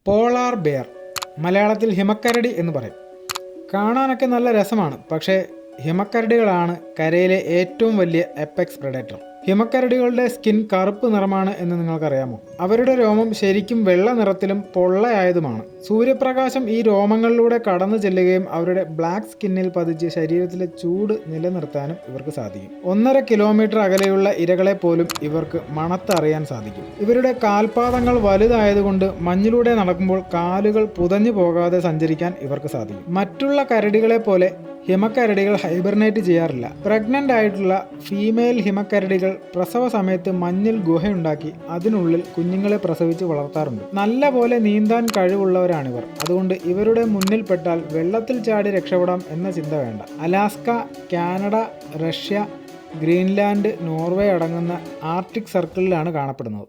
Polar bear, മലയാളത്തിൽ ഹിമക്കരടി എന്ന് പറയും. കാണാനൊക്കെ നല്ല രസമാണ്, പക്ഷേ ഹിമക്കരടികളാണ് കരയിലെ ഏറ്റവും വലിയ എപ്പെക്സ് പ്രെഡേറ്റർ. ഹിമക്കരടികളുടെ സ്കിൻ കറുപ്പ് നിറമാണ് എന്ന് നിങ്ങൾക്കറിയാമോ? അവരുടെ രോമം ശരിക്കും വെള്ള നിറത്തിലും പൊള്ളയായതുമാണ്. സൂര്യപ്രകാശം ഈ രോമങ്ങളിലൂടെ കടന്നു ചെല്ലുകയും അവരുടെ ബ്ലാക്ക് സ്കിന്നിൽ പതിച്ച് ശരീരത്തിലെ ചൂട് നിലനിർത്താനും ഇവർക്ക് സാധിക്കും. 1.5 കിലോമീറ്റർ അകലെയുള്ള ഇരകളെ പോലും ഇവർക്ക് മണത്തറിയാൻ സാധിക്കും. ഇവരുടെ കാൽപാദങ്ങൾ വലുതായതുകൊണ്ട് മഞ്ഞിലൂടെ നടക്കുമ്പോൾ കാലുകൾ പുതഞ്ഞു പോകാതെ സഞ്ചരിക്കാൻ ഇവർക്ക് സാധിക്കും. മറ്റുള്ള കരടികളെ പോലെ ഹിമക്കരടികൾ ഹൈബർനേറ്റ് ചെയ്യാറില്ല. പ്രഗ്നൻ്റ് ആയിട്ടുള്ള ഫീമെയിൽ ഹിമക്കരടികൾ പ്രസവ സമയത്ത് മഞ്ഞിൽ ഗുഹയുണ്ടാക്കി അതിനുള്ളിൽ കുഞ്ഞുങ്ങളെ പ്രസവിച്ച് വളർത്താറുണ്ട്. നല്ല പോലെ നീന്താൻ കഴിവുള്ളവരാണിവർ. അതുകൊണ്ട് ഇവരുടെ മുന്നിൽപ്പെട്ടാൽ വെള്ളത്തിൽ ചാടി രക്ഷപ്പെടാം എന്ന ചിന്ത വേണ്ട. Alaska, Canada, Russia, Greenland, Norway അടങ്ങുന്ന ആർട്ടിക് സർക്കിളിലാണ് കാണപ്പെടുന്നത്.